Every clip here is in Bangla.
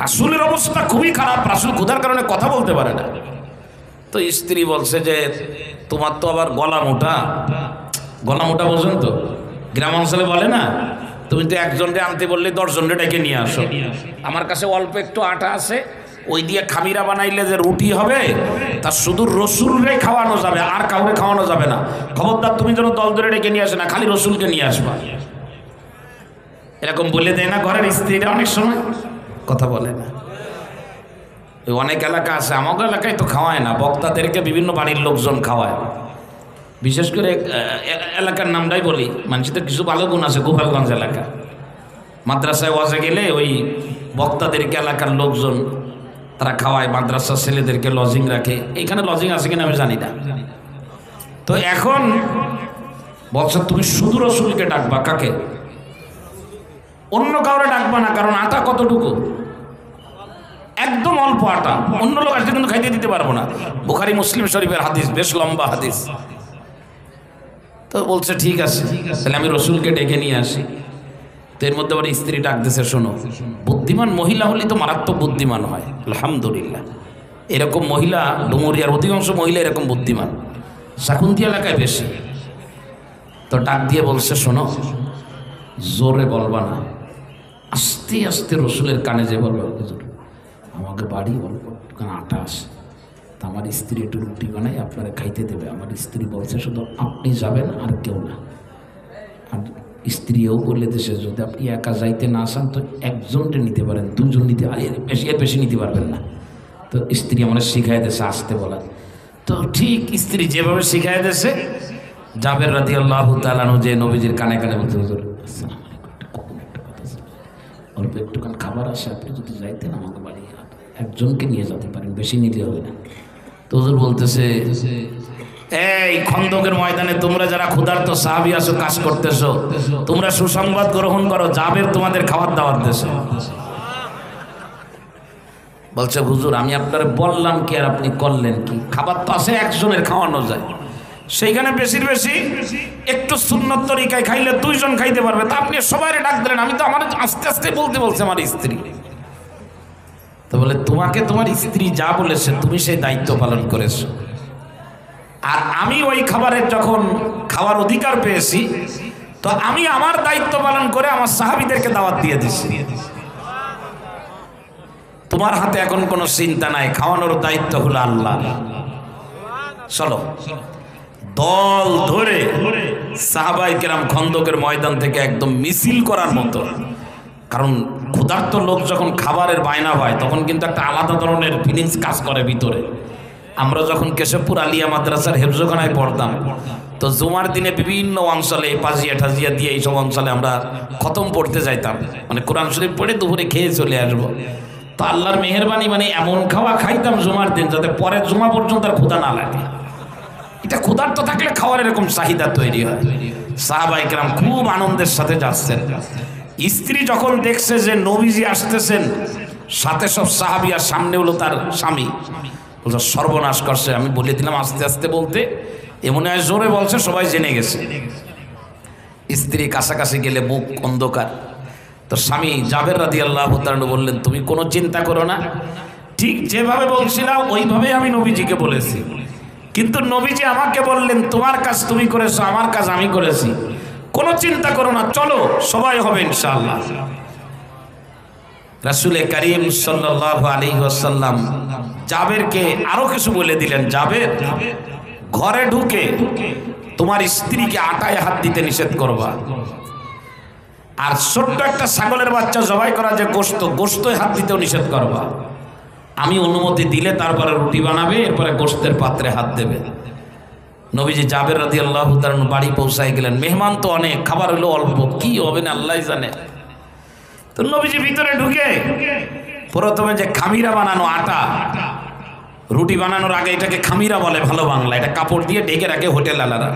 রাসূলের অবস্থা খুবই খারাপ, রাসূল ক্ষুধার কারণে কথা বলতে পারে না। তো স্ত্রী বলছে যে তোমার তো আবার গলা মোটা, গলা মোটা বোঝেন তো, গ্রাম অঞ্চলে বলে না, তুমি তো একজনকে আনতে বললে 10 জনকে ডেকে নিয়ে আসো। আমার কাছে অল্প একটু আটা আছে, ওই দিয়ে খামিরা বানাইলে যে রুটি হবে তা শুধু রসুলরে খাওয়ানো যাবে, আর কাউকে খাওয়ানো যাবে না। খবরদার তুমি যেন দল ধরে ডেকে নিয়ে আসে না, খালি রসুলকে নিয়ে আসবা। এরকম বলে দেয় না ঘরের স্ত্রীরা অনেক সময়, কথা বলে না। অনেক এলাকা আছে, আমাদের এলাকায় তো খাওয়ায় না, বক্তাদেরকে বিভিন্ন বাড়ির লোকজন খাওয়ায়। বিশেষ করে এলাকার নামটাই বলি, মানুষের কিছু ভালো গুণ আছে। গোপালগঞ্জ এলাকা মাদ্রাসায় ওয়াজে গেলে ওই বক্তাদেরকে এলাকার লোকজন তারা খাওয়ায়, মাদ্রাসার ছেলেদেরকে লজিং রাখে। এখানে লজিং আছে কিনা আমি জানি না। তো এখন বলছে তুমি শুধু রসুলকে ডাকবা। কাকে? অন্য কাউরে ডাকবা না, কারণ আটা কতটুকু, একদম অল্প আটা, অন্য লোক আসলে কিন্তু খাইতে দিতে পারবো না। বুখারী মুসলিম শরীফের হাদিস, বেশ লম্বা হাদিস। তো বলছে ঠিক আছে, তাহলে আমি রসুলকে ডেকে নিয়ে আসি। তো এর মধ্যে আবার স্ত্রী ডাকতেছে, শোনো, বুদ্ধিমান মহিলা হলে তো মারাত্মক বুদ্ধিমান হয়, আলহামদুলিল্লাহ। এরকম মহিলা ডুমুরিয়ার অধিকাংশ মহিলা এরকম বুদ্ধিমান, শাকুন্তি এলাকায় বেশি। তো ডাক দিয়ে বলছে, শোনো, জোরে বলবা না, আস্তে আস্তে রসুলের কানে যে বলবা, আমাকে বাড়ি অল্প আটা আসে, তা আমার স্ত্রী একটু রুটি বানাই আপনারা খাইতে দেবে। আমার স্ত্রী বলছে শুধু আপনি যাবেন আর কেউ না। আর স্ত্রীও বলে দেশে যদি আপনি একা যাইতে না চান তো একজনকে নিতে পারেন, 2 জন নিতে, এর বেশি নিতে পারবেন না। তো স্ত্রী আমার শিখাই দিয়েছে আসতে বলা। তো ঠিক স্ত্রী যেভাবে শিখাই দিয়েছে, জাবের রাদিয়াল্লাহু তাআলা আনহু যে নবীজির কানে কানে বলতে, হুজুর আসসালামু আলাইকুম, একটা কথা ছিল, অল্প একটুখান খাবার আসে, আপনি যদি যাইতেন আমাকে বাড়ি একজনকে নিয়ে যেতে পারেন, বেশি নিলে হবে না। তো হুজুর বলতেছে, এই খন্দকের ময়দানে তোমরা যারা ক্ষুধার্ত সাহাবী আছো, কাজ করতেছো, তোমরা সুসংবাদ গ্রহণ করো, জাবের তোমাদের খাবার দাওয়াত দেশে। বলছে হুজুর আমি আপনারা বললাম কি আর আপনি করলেন কি? খাবার তো আছে, একজনের খাওয়ানো যায়, সেইখানে বেশি একটু সুন্নত তরিকায় খাইলে 2 জন খাইতে পারবে, তা আপনি সবাই ডাক দিলেন। আমি তো আমার আস্তে আস্তে বলতে বলছে আমার স্ত্রী। তো বলে তোমাকে তোমার স্ত্রী যা বলেছে তুমি সেই দায়িত্ব পালন করেছো, আর আমি ওই খাবারের যখন খাওয়ার অধিকার পেয়েছি তো আমি আমার দায়িত্ব পালন করে আমার সাহাবীদেরকে দাওয়াত দিয়ে দিছি। তোমার হাতে এখন কোনো চিন্তা নাই, খাওয়ানোর দায়িত্ব হলো আল্লাহ। চলো। দল ধরে সাহাবায়ে কেরাম খন্দকের ময়দান থেকে একদম মিছিল করার মতো, কারণ ক্ষুধার্ত লোক যখন খাবারের বায়না হয় তখন কিন্তু একটা আলাদা ধরনের ফিলিংস কাজ করে ভিতরে। আমরা যখন কেশবপুর আলিয়া মাদ্রাসার হেফজখানায় পড়তাম, তো জুমার দিনে বিভিন্ন অঞ্চলে পাজিয়া ঠাজিয়া দিয়ে এইসব অঞ্চলে আমরা খতম পড়তে যাইতাম, মানে কোরআন শরীফ পড়ে দুপুরে খেয়ে চলে আসবো। তো আল্লাহর মেহেরবানি, মানে এমন খাওয়া খাইতাম জুমার দিন যাতে পরের জুমা পর্যন্ত আর ক্ষুধা না লাগে। এটা ক্ষুধার্ত থাকলে খাওয়ার এরকম চাহিদা তৈরি হয়। সাহাবায়ে কেরাম খুব আনন্দের সাথে যাচ্ছেন। স্ত্রী যখন দেখছে যে নবীজি আসতেছেন, সাথে সব সাহাবী আর সামনে হলো তার স্বামী, বলছে সর্বনাশ করছে। আমি বলে দিলাম আস্তে আস্তে বলতে, এমন হয় জোরে বলছে, সবাই জেনে গেছে। স্ত্রী কাছাকাছি গেলে মুখ অন্ধকার। তো স্বামী জাবের রাদিয়াল্লাহু তাআলা বললেন, তুমি কোনো চিন্তা করো না, ঠিক যেভাবে বলছিলাম ওইভাবেই আমি নবীজিকে বলেছি, কিন্তু নবীজি আমাকে বললেন তোমার কাজ তুমি করেছো, আমার কাজ আমি করেছি, কোনো চিন্তা করো না, চলো সবাই হবে ইনশাআল্লাহ। রাসূলে কারীম সাল্লাল্লাহু আলাইহি ওয়াসাল্লাম জাবেরকে আরো কিছু বলে দিলেন, জাবের ঘরে ঢুকে তোমার স্ত্রীকে আটায় হাত দিতে নিষেধ করবা, আর ছোট্ট একটা ছাগলের বাচ্চা জবাই করা যে গোশতয় হাত দিতেও নিষেধ করবা। আমি অনুমতি দিলে তারপরে রুটি বানাবে, এরপরে গোশতের পাত্রে হাত দেবে। নবীজি জাবের রাদিয়াল্লাহু তাআলা বাড়ি পৌঁছায় গেলেন। মেহমান তো অনেক, খাবার হলো অল্প, কি হবে না আল্লাহই জানে। তো নবীজি ভিতরে ঢুকে প্রথমে যে খামিরা বানানো আটা, রুটি বানানোর আগে এটাকে খামিরা বলে ভালো বাংলা, এটা কাপড় দিয়ে ঢেকে রাখে হোটেল আলারা,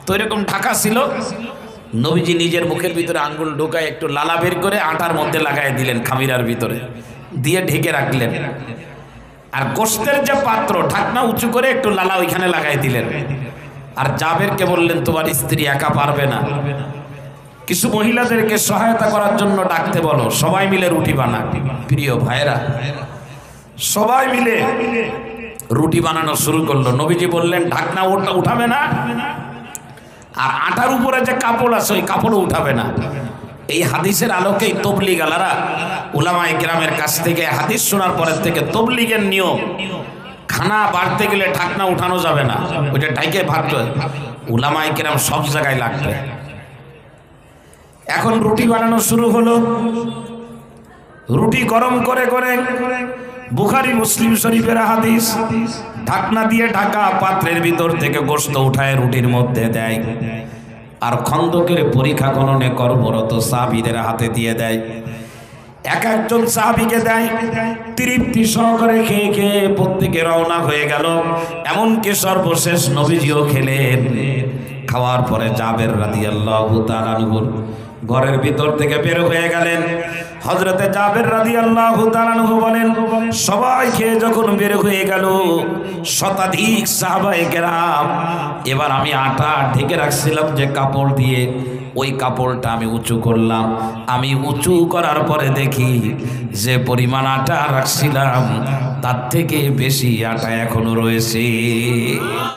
তো এরকম ঢাকা ছিল। নবীজি নিজের মুখের ভিতরে আঙ্গুল ঢোকায় একটু লালা বের করে আটার মধ্যে লাগাই দিলেন, খামিরার ভিতরে দিয়ে ঢেকে রাখলেন। আর গোশতের যে পাত্র, ঢাকনা উঁচু করে একটু লালা ওইখানে লাগাই দিলেন। আর জাবেরকে বললেন তোমার স্ত্রী একা পারবে না, কিছু মহিলাদেরকে সহায়তা করার জন্য ডাকতে বলো, সবাই মিলে রুটি বানা। প্রিয় ভাইরা, সবাই মিলে রুটি বানানো শুরু করলো। নবীজি বললেন ঢাকনা উঠাবে না, আর আটার উপরে যে কাপড় আছে ওই কাপড়ও উঠাবে না। এই হাদিসের আলোকেই তবলিগ আলারা উলামায়ে কেরামের কাছ থেকে হাদিস শোনার পরের থেকে তবলিগের নিয়ম, খানা বাড়তে গেলে ঢাকনা উঠানো যাবে না, ওইটা ঢাইকে ভাবতে উলামায়ে কেরাম সব জায়গায় লাগবে। এখন রুটি বানানো শুরু হলো। রুটি গরম করে করে, বুখারী মুসলিম শরীফের হাদিস, ঢাকনা দিয়ে ঢাকা পাত্রের ভিতর থেকে গোশত উঠায় রুটির মধ্যে দেয়, আর খন্দকের পরীক্ষা গণনে কর্মরত সাহাবীদের হাতে দিয়ে দেয়। এক একজন সাহাবীকে দেয়, তৃপ্তি সহকারে খেয়ে খেয়ে প্রত্যেকে রওনা হয়ে গেল। এমনকি সর্বশেষ নবীজিও খেলেন। খাওয়ার পরে জাবের রাদিয়াল্লাহু তাআলা আনহু ঘরের ভিতর থেকে বের হয়ে গেলেন। হযরতে জাবের রাদিয়াল্লাহু তাআলা আনহু বলেন, সবাই খেয়ে যখন বের হয়ে গেল, শতাধিক সাহাবায়ে কেরাম, এবার আমি আটা ঢেকে রাখছিলাম যে কাপড় দিয়ে, ওই কাপড়টা আমি উঁচু করলাম। আমি উঁচু করার পরে দেখি যে পরিমাণ আটা রাখছিলাম তার থেকে বেশি আটা এখনো রয়েছে।